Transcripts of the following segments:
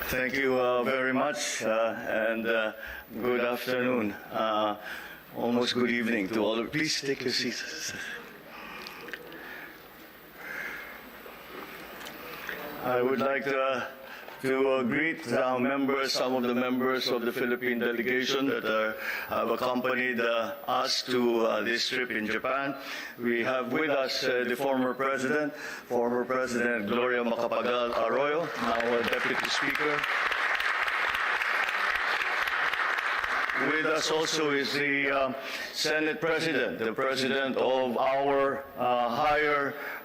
Thank you very much, and good afternoon. Almost good evening to all. Please take your seats. I would like to greet some of the members of the Philippine delegation that have accompanied us to this trip in Japan. We have with us the former President Gloria Macapagal Arroyo, now Deputy Speaker. With us also is the Senate President, the President of our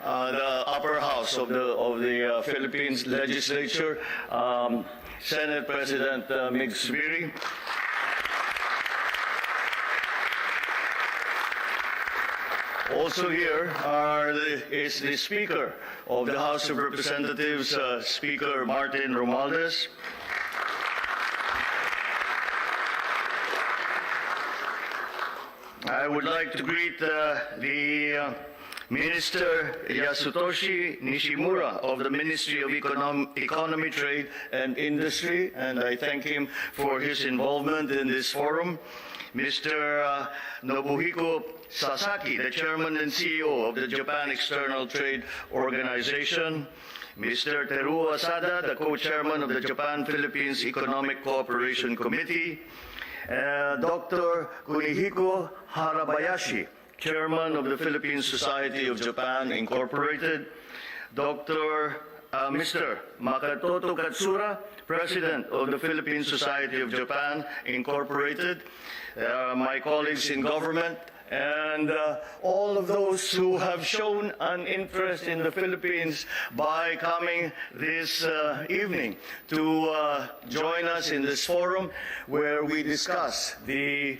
the upper house of the Philippines Legislature, Senate President Mig Zubiri. Also here is the Speaker of the House of Representatives, Speaker Martin Romualdez. I would like to greet the Minister Yasutoshi Nishimura of the Ministry of Economy, Trade and Industry, and I thank him for his involvement in this forum. Mr. Nobuhiko Sasaki, the Chairman and CEO of the Japan External Trade Organization. Mr. Teruo Asada, the Co-Chairman of the Japan-Philippines Economic Cooperation Committee. Dr. Kunihiko Harabayashi, Chairman of the Philippine Society of Japan Incorporated. Mr. Makatoto Katsura, President of the Philippine Society of Japan Incorporated. My colleagues in government, and all of those who have shown an interest in the Philippines by coming this evening to join us in this forum where we discuss the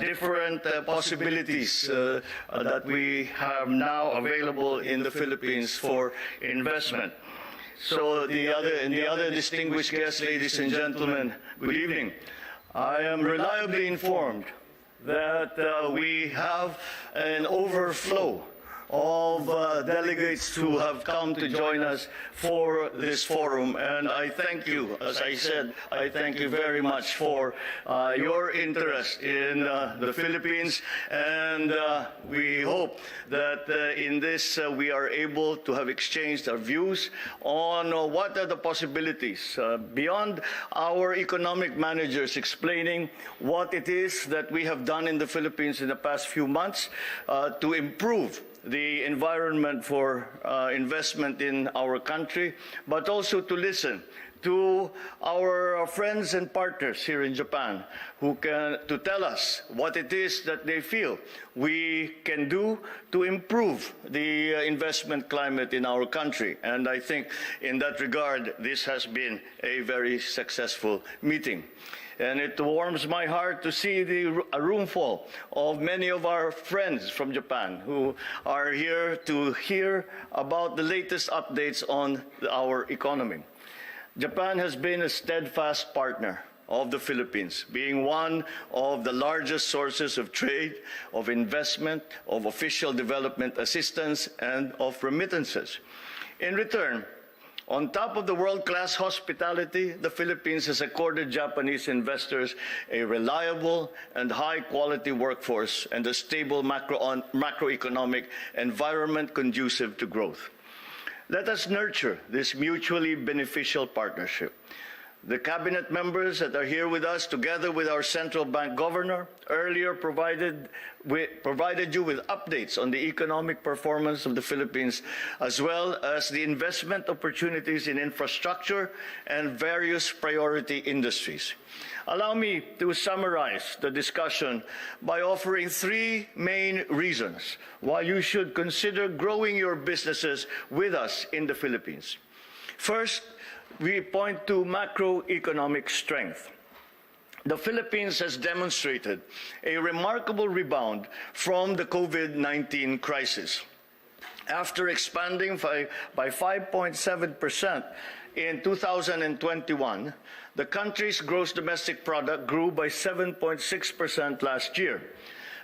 different possibilities that we have now available in the Philippines for investment. So the other distinguished guests, ladies and gentlemen, good evening. I am reliably informed that we have an overflow of delegates who have come to join us for this forum, and I thank you. As I said, I thank you very much for your interest in the Philippines, and we hope that in this we are able to have exchanged our views on what are the possibilities beyond our economic managers explaining what it is that we have done in the Philippines in the past few months to improve the environment for investment in our country, but also to listen to our friends and partners here in Japan who to tell us what it is that they feel we can do to improve the investment climate in our country. And I think in that regard, this has been a very successful meeting. And it warms my heart to see a room full of many of our friends from Japan who are here to hear about the latest updates on our economy. Japan has been a steadfast partner of the Philippines, being one of the largest sources of trade, of investment, of official development assistance, and of remittances. In return, on top of the world-class hospitality, the Philippines has accorded Japanese investors a reliable and high-quality workforce and a stable macroeconomic environment conducive to growth. Let us nurture this mutually beneficial partnership. The cabinet members that are here with us, together with our central bank governor, earlier provided you with updates on the economic performance of the Philippines, as well as the investment opportunities in infrastructure and various priority industries. Allow me to summarize the discussion by offering three main reasons why you should consider growing your businesses with us in the Philippines. First, we point to macroeconomic strength. The Philippines has demonstrated a remarkable rebound from the COVID-19 crisis. After expanding by 5.7% in 2021, the country's gross domestic product grew by 7.6% last year.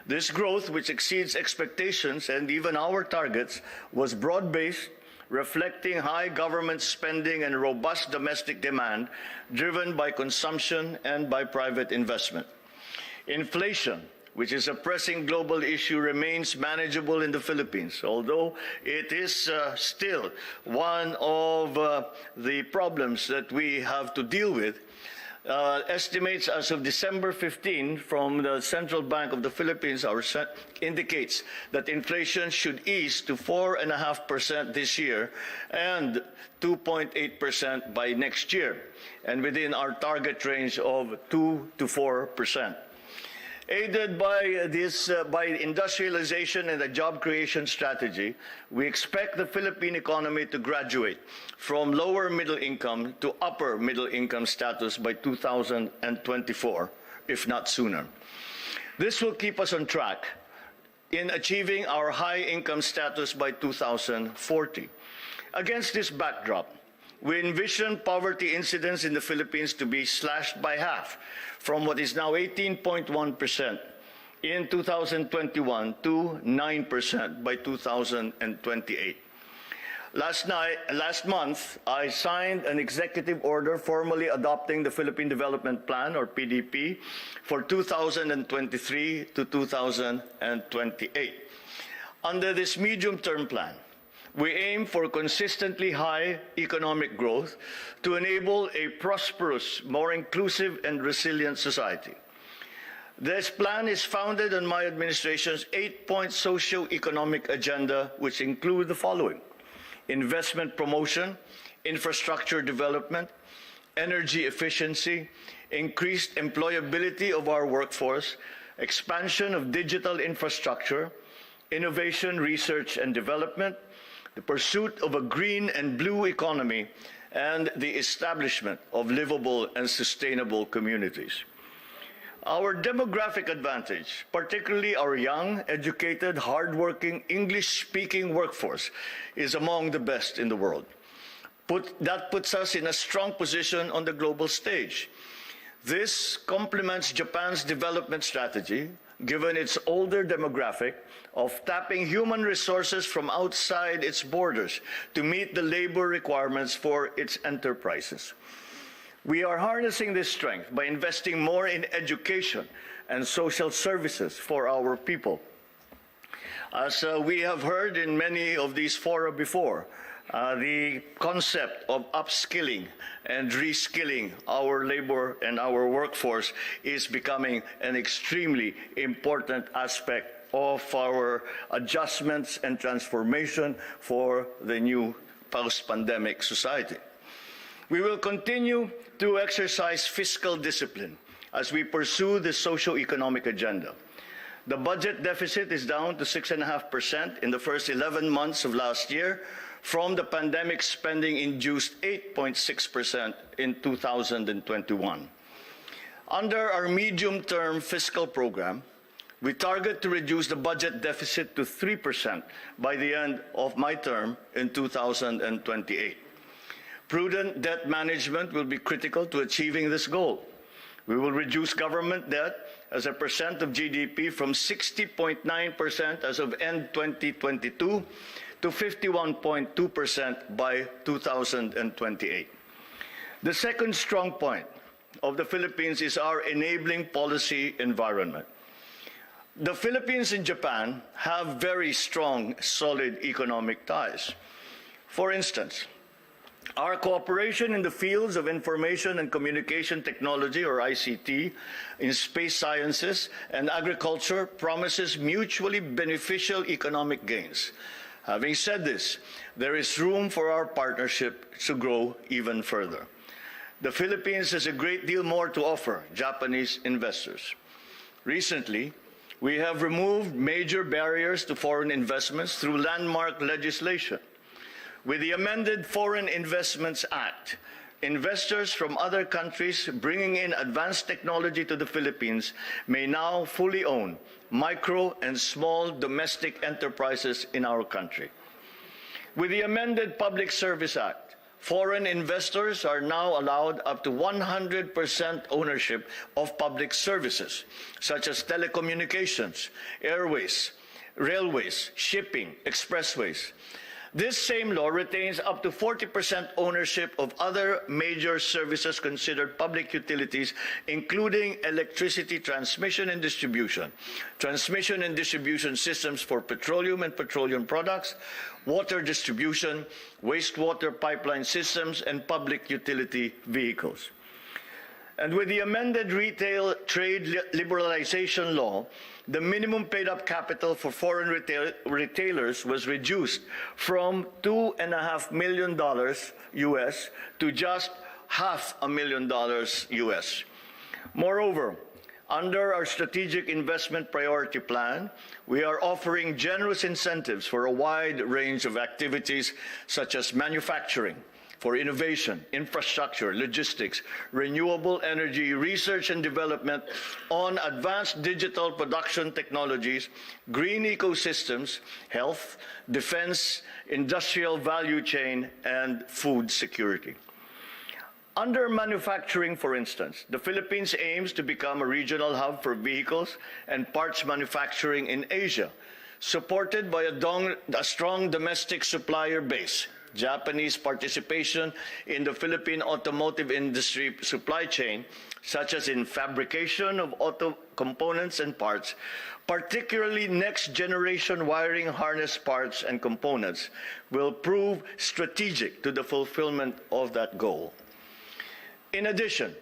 This growth, which exceeds expectations and even our targets, was broad-based, reflecting high government spending and robust domestic demand driven by consumption and by private investment. Inflation, which is a pressing global issue, remains manageable in the Philippines, although it is still one of the problems that we have to deal with. Estimates as of December 15 from the Central Bank of the Philippines indicates that inflation should ease to 4.5% this year and 2.8% by next year, and within our target range of 2 to 4%. Aided by industrialization and a job creation strategy, we expect the Philippine economy to graduate from lower middle income to upper middle income status by 2024, if not sooner. This will keep us on track in achieving our high income status by 2040. Against this backdrop, we envision poverty incidence in the Philippines to be slashed by half, from what is now 18.1% in 2021 to 9% by 2028. Last month, I signed an executive order formally adopting the Philippine Development Plan, or PDP, for 2023 to 2028. Under this medium-term plan, we aim for consistently high economic growth to enable a prosperous, more inclusive, and resilient society. This plan is founded on my administration's 8-point socio-economic agenda, which include the following: investment promotion, infrastructure development, energy efficiency, increased employability of our workforce, expansion of digital infrastructure, innovation, research, and development, the pursuit of a green and blue economy, and the establishment of livable and sustainable communities. Our demographic advantage, particularly our young, educated, hardworking, English-speaking workforce, is among the best in the world. That puts us in a strong position on the global stage. This complements Japan's development strategy, given its older demographic, of tapping human resources from outside its borders to meet the labor requirements for its enterprises. We are harnessing this strength by investing more in education and social services for our people. As we have heard in many of these fora before, the concept of upskilling and reskilling our labor and our workforce is becoming an extremely important aspect of our adjustments and transformation for the new post-pandemic society. We will continue to exercise fiscal discipline as we pursue the socio-economic agenda. The budget deficit is down to 6.5% in the first 11 months of last year, from the pandemic spending-induced 8.6% in 2021. Under our medium-term fiscal program, we target to reduce the budget deficit to 3% by the end of my term in 2028. Prudent debt management will be critical to achieving this goal. We will reduce government debt as a percent of GDP from 60.9% as of end 2022 to 51.2% by 2028. The second strong point of the Philippines is our enabling policy environment. The Philippines and Japan have very strong, solid economic ties. For instance, our cooperation in the fields of information and communication technology, or ICT, in space sciences and agriculture promises mutually beneficial economic gains. Having said this, there is room for our partnership to grow even further. The Philippines has a great deal more to offer Japanese investors. Recently, we have removed major barriers to foreign investments through landmark legislation. With the amended Foreign Investments Act, investors from other countries bringing in advanced technology to the Philippines may now fully own micro and small domestic enterprises in our country. With the amended Public Service Act, foreign investors are now allowed up to 100% ownership of public services, such as telecommunications, airways, railways, shipping, expressways. This same law retains up to 40% ownership of other major services considered public utilities, including electricity transmission and distribution systems for petroleum and petroleum products, water distribution, wastewater pipeline systems, and public utility vehicles. And with the amended retail trade liberalization law, the minimum paid-up capital for foreign retailers was reduced from $2.5 million US to just $500,000 US. Moreover, under our strategic investment priority plan, we are offering generous incentives for a wide range of activities such as manufacturing, for innovation, infrastructure, logistics, renewable energy, research and development on advanced digital production technologies, green ecosystems, health, defense, industrial value chain, and food security. Under manufacturing, for instance, the Philippines aims to become a regional hub for vehicles and parts manufacturing in Asia, supported by a strong domestic supplier base. Japanese participation in the Philippine automotive industry supply chain, such as in fabrication of auto components and parts, particularly next-generation wiring harness parts and components, will prove strategic to the fulfillment of that goal. In addition,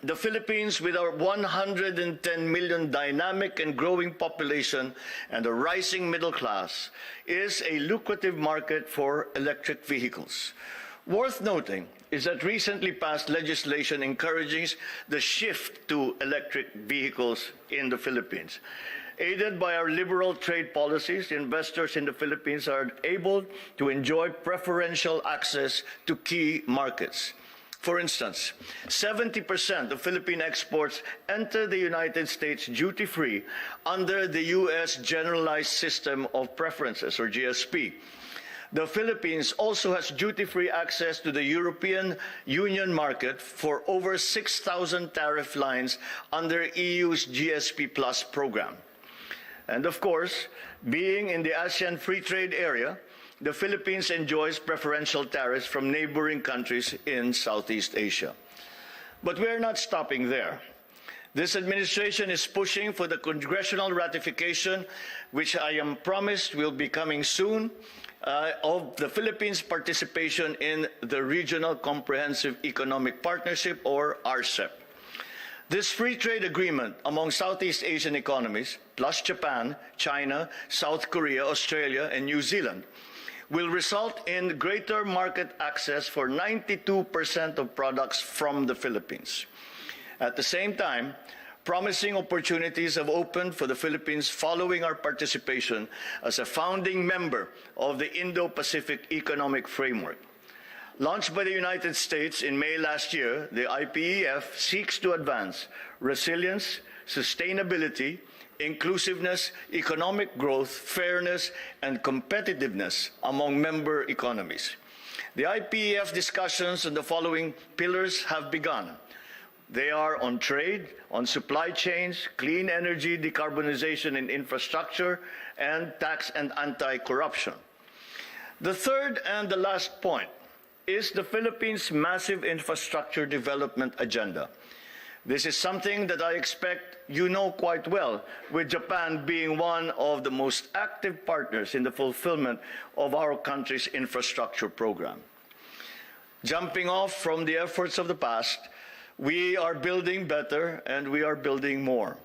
the Philippines, with our 110 million dynamic and growing population and a rising middle class, is a lucrative market for electric vehicles. Worth noting is that recently passed legislation encourages the shift to electric vehicles in the Philippines. Aided by our liberal trade policies, investors in the Philippines are able to enjoy preferential access to key markets. For instance, 70% of Philippine exports enter the United States duty-free under the U.S. Generalized System of Preferences, or GSP. The Philippines also has duty-free access to the European Union market for over 6,000 tariff lines under EU's GSP Plus program. And of course, being in the ASEAN Free Trade Area, the Philippines enjoys preferential tariffs from neighboring countries in Southeast Asia. But we're not stopping there. This administration is pushing for the congressional ratification, which I am promised will be coming soon, of the Philippines' participation in the Regional Comprehensive Economic Partnership, or RCEP. This free trade agreement among Southeast Asian economies, plus Japan, China, South Korea, Australia, and New Zealand, will result in greater market access for 92% of products from the Philippines. At the same time, promising opportunities have opened for the Philippines following our participation as a founding member of the Indo-Pacific Economic Framework. Launched by the United States in May last year, the IPEF seeks to advance resilience, sustainability, inclusiveness, economic growth, fairness, and competitiveness among member economies. The IPEF discussions on the following pillars have begun. They are on trade, on supply chains, clean energy, decarbonization and infrastructure, and tax and anti-corruption. The third and the last point is the Philippines' massive infrastructure development agenda. This is something that I expect you know quite well, with Japan being one of the most active partners in the fulfillment of our country's infrastructure program. Jumping off from the efforts of the past, we are building better and we are building more.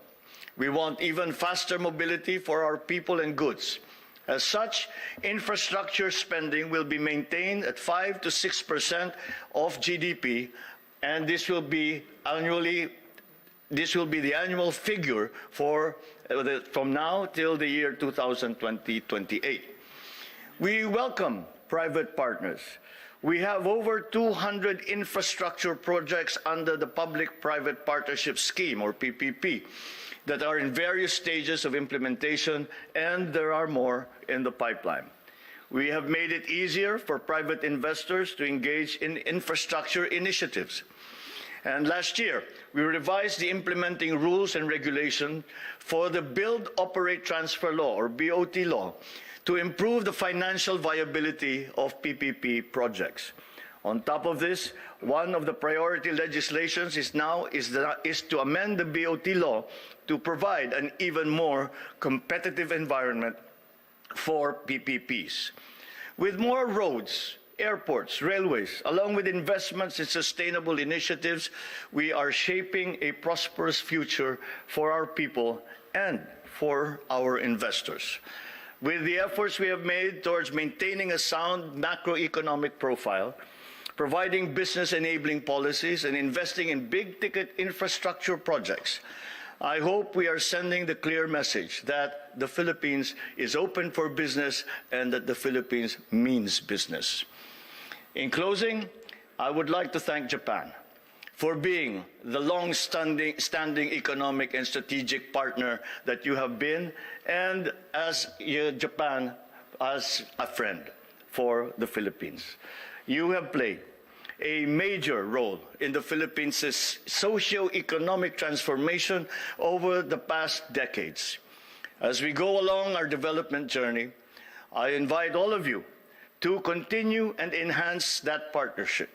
We want even faster mobility for our people and goods. As such, infrastructure spending will be maintained at 5 to 6% of GDP, and this will be the annual figure for from now till the year 2028. We welcome private partners. We have over 200 infrastructure projects under the Public-Private Partnership Scheme, or PPP, that are in various stages of implementation, and there are more in the pipeline. We have made it easier for private investors to engage in infrastructure initiatives. And last year, we revised the implementing rules and regulation for the Build, Operate, Transfer Law, or BOT law, to improve the financial viability of PPP projects. On top of this, one of the priority legislations is to amend the BOT law to provide an even more competitive environment for PPPs. With more roads, airports, railways, along with investments in sustainable initiatives, we are shaping a prosperous future for our people and for our investors. With the efforts we have made towards maintaining a sound macroeconomic profile, providing business-enabling policies, and investing in big-ticket infrastructure projects, I hope we are sending the clear message that the Philippines is open for business and that the Philippines means business. In closing, I would like to thank Japan for being the long-standing economic and strategic partner that you have been, and as Japan as a friend for the Philippines. You have played a major role in the Philippines' socio-economic transformation over the past decades. As we go along our development journey, I invite all of you to continue and enhance that partnership.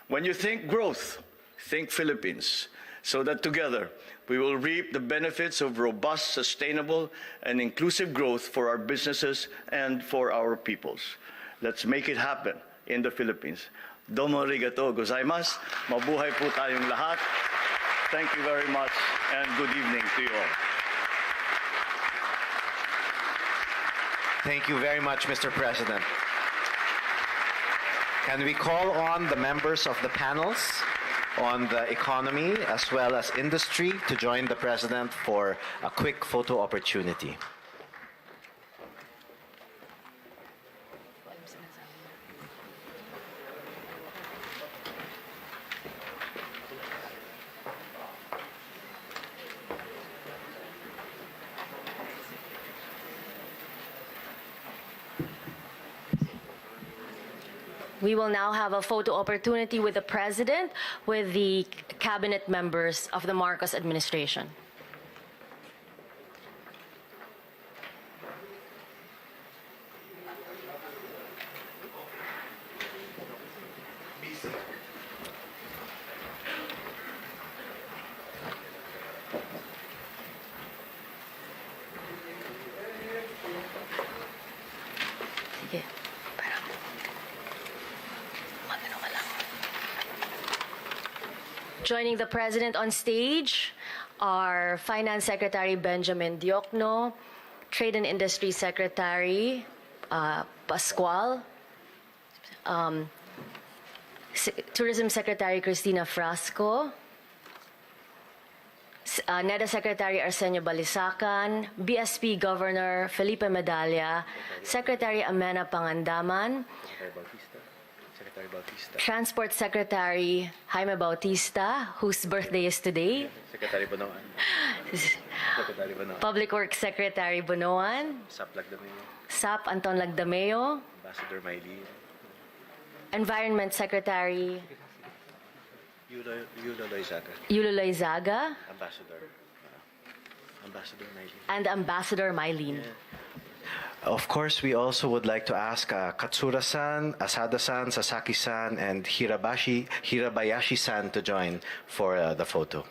When you think growth, think Philippines, so that together we will reap the benefits of robust, sustainable, and inclusive growth for our businesses and for our peoples. Let's make it happen in the Philippines. Domo arigato gozaimasu. Mabuhay po tayong lahat. Thank you very much and good evening to you all. Thank you very much, Mr. President. Can we call on the members of the panels on the economy as well as industry to join the President for a quick photo opportunity? We will now have a photo opportunity with the President, with the cabinet members of the Marcos administration. Sige. Joining the President on stage are Finance Secretary Benjamin Diokno, Trade and Industry Secretary Pascual, Tourism Secretary Cristina Frasco, NEDA Secretary Arsenio Balisacan, BSP Governor Felipe Medalla, Secretary Amena Pangandaman, Transport Secretary Jaime Bautista, whose birthday is today. Secretary Bonoan. Public Works Secretary Bonoan. SAP Anton Lagdameo. Ambassador Maylin. Environment Secretary Yulo Loizaga. Ambassador Maylin. And Ambassador Maylin. Yeah. Of course, we also would like to ask Katsura-san, Asada-san, Sasaki-san, and Hirabayashi-san to join for the photo.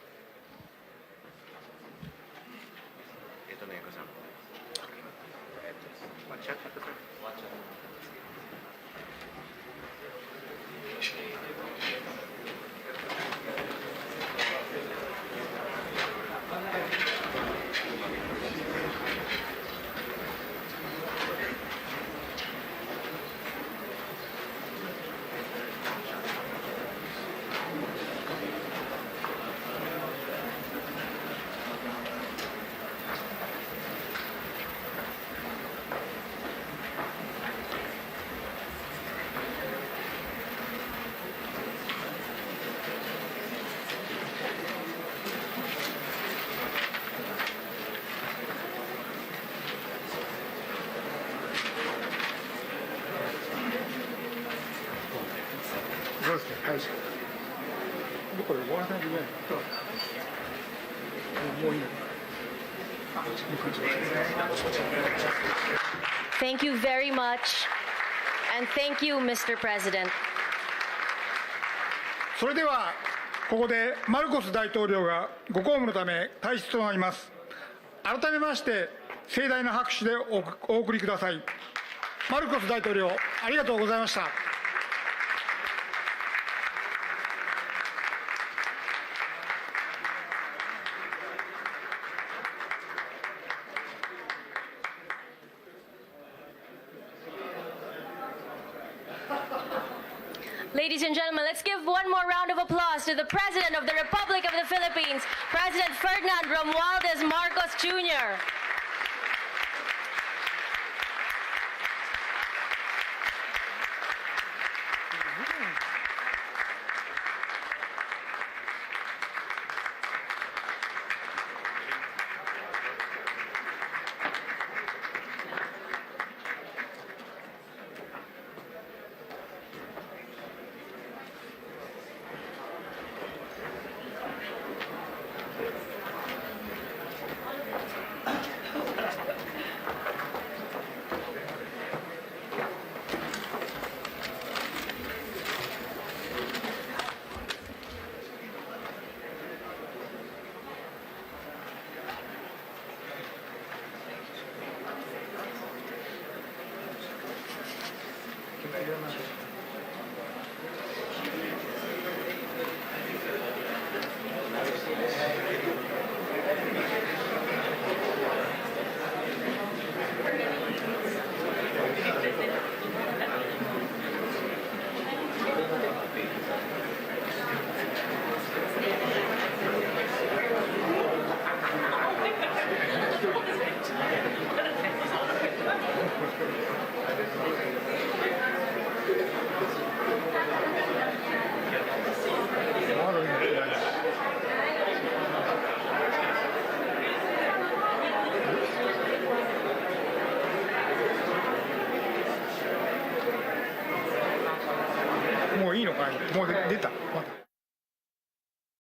これ終わらないといけない。もういいの。Thank you very much. And thank you, Mr. President. それではここでマルコス大統領がご公務のため退出となります。改めまして盛大な拍手でお送りください。マルコス大統領、ありがとうございました。Ladies and gentlemen, let's give one more round of applause to the President of the Republic of the Philippines, President Ferdinand Romualdez Marcos Jr.もういいのかい。もう出た。まだ